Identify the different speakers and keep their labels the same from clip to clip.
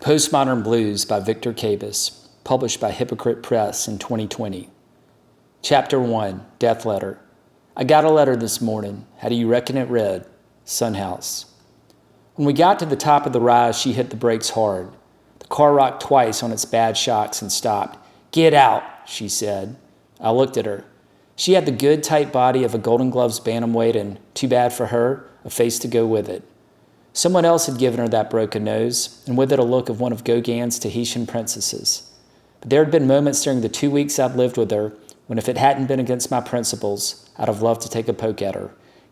Speaker 1: Postmodern Blues by Victor Cabas, published by Hypocrite Press in 2020. Chapter 1, Death Letter. I got a letter this morning. How do you reckon it read? Sunhouse. When we got to the top of the rise, she hit the brakes hard. The car rocked twice on its bad shocks and stopped. Get out, she said. I looked at her. She had the good, tight body of a Golden Gloves bantamweight and, too bad for her, a face to go with it. Someone else had given her that broken nose, and with it a look of one of Gauguin's Tahitian princesses. But there had been moments during the 2 weeks I'd lived with her when, if it hadn't been against my principles, I'd have loved to take a poke at her.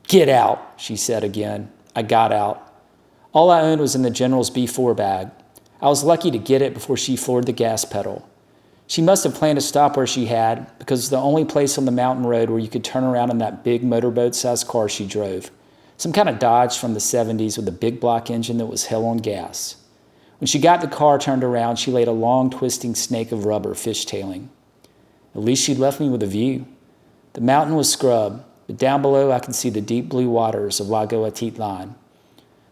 Speaker 1: Get out, she said again. I got out. All I owned was in the General's B4 bag. I was lucky to get it before she floored the gas pedal. She must have planned to stop where she had, because it was the only place on the mountain road where you could turn around in that big motorboat-sized car she drove. Some kind of Dodge from the 70s with a big block engine that was hell on gas. When she got the car turned around, she laid a long, twisting snake of rubber fishtailing. At least she'd left me with a view. The mountain was scrub, but down below I could see the deep blue waters of Lago Atitlan.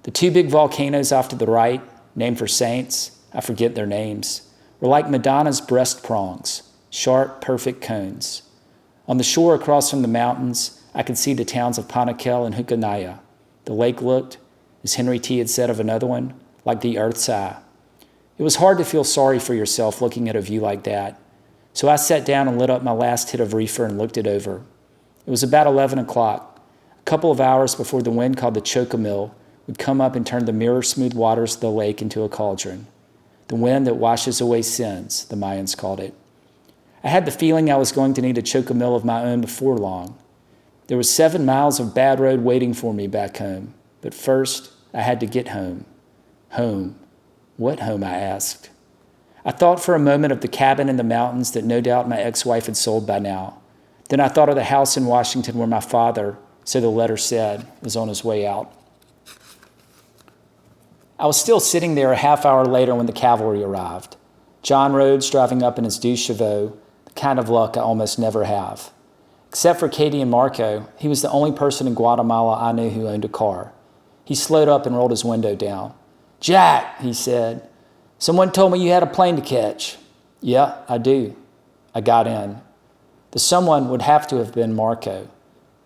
Speaker 1: The two big volcanoes off to the right, named for saints, I forget their names, were like Madonna's breast prongs, sharp, perfect cones. On the shore across from the mountains, I could see the towns of Panakel and Hukanaya. The lake looked, as Henry T. had said of another one, like the earth's eye. It was hard to feel sorry for yourself looking at a view like that. So I sat down and lit up my last hit of reefer and looked it over. It was about 11 o'clock, a couple of hours before the wind called the chocomil would come up and turn the mirror-smooth waters of the lake into a cauldron. The wind that washes away sins, the Mayans called it. I had the feeling I was going to need a chocomil of my own before long. There was 7 miles of bad road waiting for me back home, but first I had to get home. Home. What home, I asked. I thought for a moment of the cabin in the mountains that no doubt my ex-wife had sold by now. Then I thought of the house in Washington where my father, so the letter said, was on his way out. I was still sitting there a half hour later when the cavalry arrived. John Rhodes driving up in his deux chevaux, the kind of luck I almost never have. Except for Katie and Marco, he was the only person in Guatemala I knew who owned a car. He slowed up and rolled his window down. "Jack," he said, "someone told me you had a plane to catch." "Yeah, I do." I got in. The someone would have to have been Marco.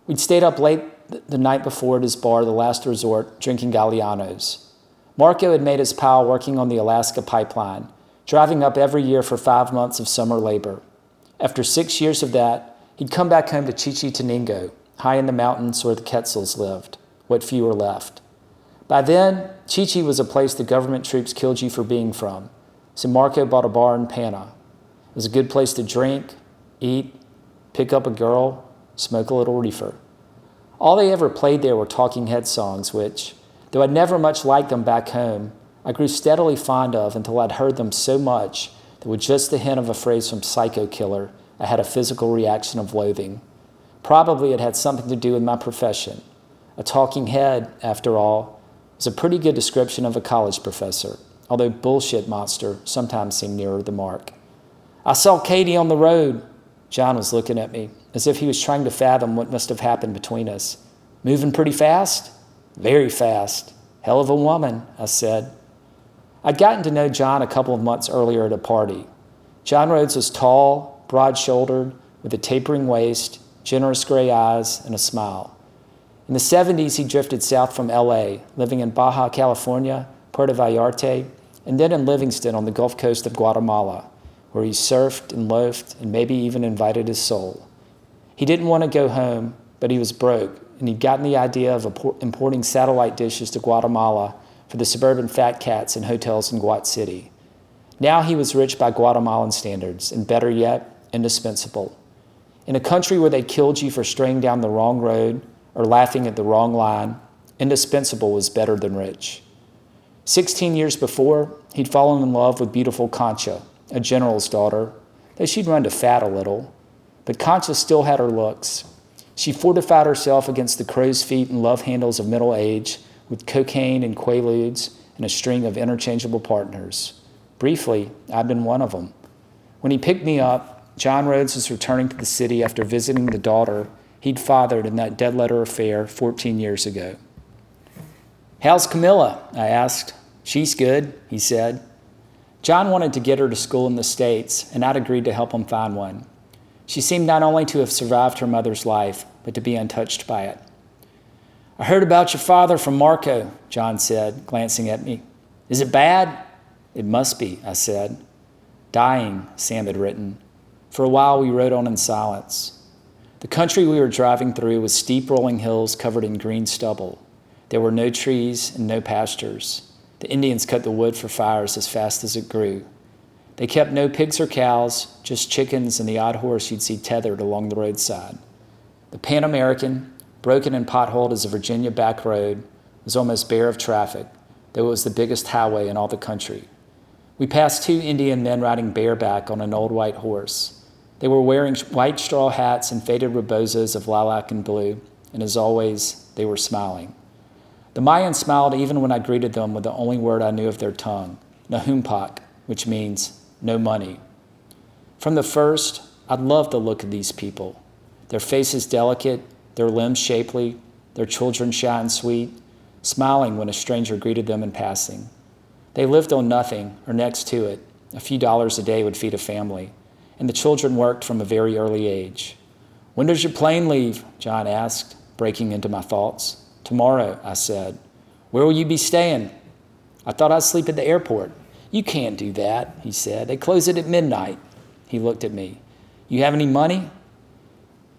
Speaker 1: We'd stayed up late the night before at his bar, the Last Resort, drinking Gallianos. Marco had made his pile working on the Alaska pipeline, driving up every year for 5 months of summer labor. After 6 years of that, he'd come back home to Chichitaningo, high in the mountains where the Quetzals lived, what few were left. By then, Chichi was a place the government troops killed you for being from, so Marco bought a bar in Pana. It was a good place to drink, eat, pick up a girl, smoke a little reefer. All they ever played there were Talking Head songs, which, though I'd never much liked them back home, I grew steadily fond of until I'd heard them so much that with just the hint of a phrase from Psycho Killer, I had a physical reaction of loathing. Probably it had something to do with my profession. A talking head, after all, was a pretty good description of a college professor, although bullshit monster sometimes seemed nearer the mark. "I saw Katie on the road." John was looking at me, as if he was trying to fathom what must have happened between us. "Moving pretty fast?" "Very fast. Hell of a woman," I said. I'd gotten to know John a couple of months earlier at a party. John Rhodes was tall, broad-shouldered, with a tapering waist, generous gray eyes, and a smile. In the 70s, he drifted south from L.A., living in Baja California, Puerto Vallarta, and then in Livingston on the Gulf Coast of Guatemala, where he surfed and loafed and maybe even invited his soul. He didn't want to go home, but he was broke, and he'd gotten the idea of importing satellite dishes to Guatemala for the suburban fat cats and hotels in Guat City. Now he was rich by Guatemalan standards, and better yet, indispensable. In a country where they killed you for straying down the wrong road or laughing at the wrong line, indispensable was better than rich. 16 years before, he'd fallen in love with beautiful Concha, a general's daughter, though she'd run to fat a little. But Concha still had her looks. She fortified herself against the crow's feet and love handles of middle age with cocaine and quaaludes and a string of interchangeable partners. Briefly, I'd been one of them. When he picked me up, John Rhodes was returning to the city after visiting the daughter he'd fathered in that dead letter affair 14 years ago. "How's Camilla?" I asked. "She's good," he said. John wanted to get her to school in the States, and I'd agreed to help him find one. She seemed not only to have survived her mother's life, but to be untouched by it. I heard about your father from Marco, John said, glancing at me. Is it bad? It must be, I said. Dying, Sam had written. For a while, we rode on in silence. The country we were driving through was steep rolling hills covered in green stubble. There were no trees and no pastures. The Indians cut the wood for fires as fast as it grew. They kept no pigs or cows, just chickens and the odd horse you'd see tethered along the roadside. The Pan American, broken and potholed as a Virginia back road, was almost bare of traffic, though it was the biggest highway in all the country. We passed 2 Indian men riding bareback on an old white horse. They were wearing white straw hats and faded rebozos of lilac and blue, and as always, they were smiling. The Mayans smiled even when I greeted them with the only word I knew of their tongue, Nahumpak, which means no money. From the first, I'd loved the look of these people. Their faces delicate, their limbs shapely, their children shy and sweet, smiling when a stranger greeted them in passing. They lived on nothing, or next to it. A few dollars a day would feed a family, and the children worked from a very early age. When does your plane leave? John asked, breaking into my thoughts. Tomorrow, I said. Where will you be staying? I thought I'd sleep at the airport. You can't do that, he said. They close it at midnight. He looked at me. You have any money?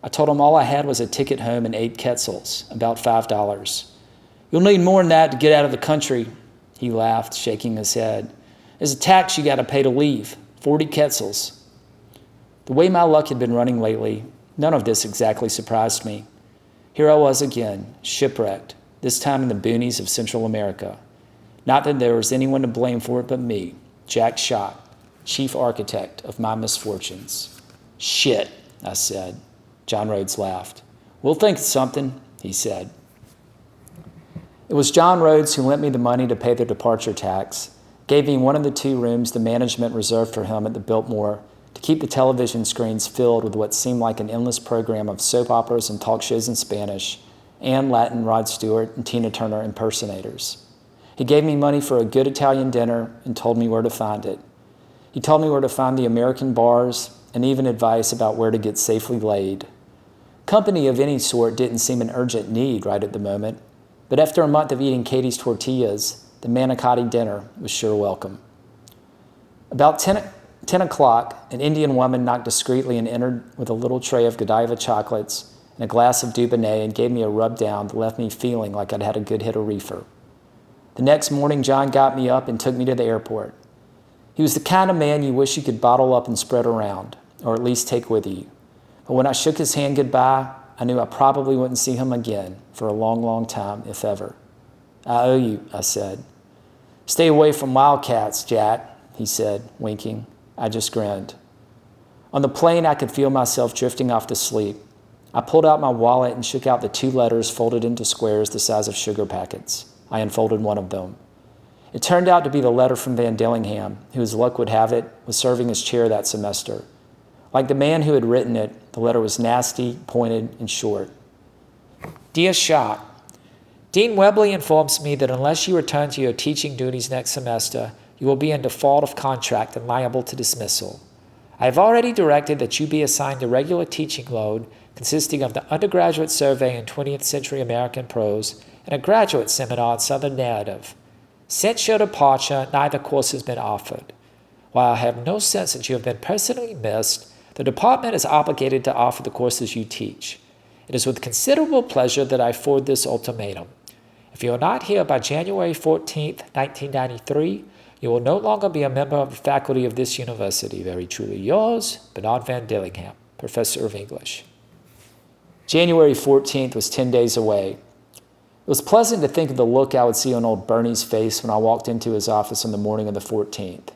Speaker 1: I told him all I had was a ticket home and 8 quetzals, about $5. You'll need more than that to get out of the country. He laughed, shaking his head. There's a tax you got to pay to leave, 40 quetzals. The way my luck had been running lately, none of this exactly surprised me. Here I was again, shipwrecked, this time in the boonies of Central America. Not that there was anyone to blame for it but me, Jack Schott, chief architect of my misfortunes. Shit, I said. John Rhodes laughed. We'll think of something, he said. It was John Rhodes who lent me the money to pay the departure tax, gave me one of the 2 rooms the management reserved for him at the Biltmore to keep the television screens filled with what seemed like an endless program of soap operas and talk shows in Spanish, and Latin Rod Stewart and Tina Turner impersonators. He gave me money for a good Italian dinner and told me where to find it. He told me where to find the American bars and even advice about where to get safely laid. Company of any sort didn't seem an urgent need right at the moment, but after a month of eating Katie's tortillas, the manicotti dinner was sure welcome. About 10 o'clock, an Indian woman knocked discreetly and entered with a little tray of Godiva chocolates and a glass of Dubonnet and gave me a rub down that left me feeling like I'd had a good hit of reefer. The next morning, John got me up and took me to the airport. He was the kind of man you wish you could bottle up and spread around, or at least take with you. But when I shook his hand goodbye, I knew I probably wouldn't see him again for a long, long time, if ever. I owe you, I said. Stay away from wildcats, Jack, he said, winking. I just grinned. On the plane, I could feel myself drifting off to sleep. I pulled out my wallet and shook out the 2 letters folded into squares the size of sugar packets. I unfolded one of them. It turned out to be the letter from Van Dillingham, who, as luck would have it, was serving as chair that semester. Like the man who had written it, the letter was nasty, pointed, and short. Dear Schott, Dean Webley informs me that unless you return to your teaching duties next semester, you will be in default of contract and liable to dismissal. I have already directed that you be assigned a regular teaching load consisting of the undergraduate survey in 20th century American prose and a graduate seminar in Southern narrative. Since your departure, neither course has been offered. While I have no sense that you have been personally missed, the department is obligated to offer the courses you teach. It is with considerable pleasure that I forward this ultimatum. If you are not here by January 14th, 1993, you will no longer be a member of the faculty of this university. Very truly yours, Bernard Van Dillingham, Professor of English. January 14th was 10 days away. It was pleasant to think of the look I would see on old Bernie's face when I walked into his office on the morning of the 14th.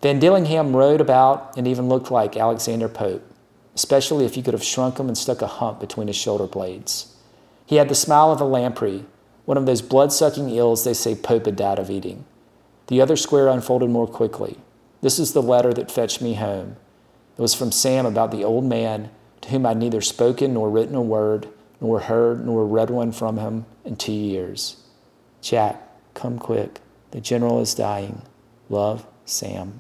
Speaker 1: Van Dillingham rode about and even looked like Alexander Pope, especially if you could have shrunk him and stuck a hump between his shoulder blades. He had the smile of a lamprey, one of those blood-sucking ills they say Pope had died of eating. The other square unfolded more quickly. This is the letter that fetched me home. It was from Sam about the old man to whom I'd neither spoken nor written a word, nor heard nor read one from him in 2 years. Jack, come quick. The general is dying. Love, Sam.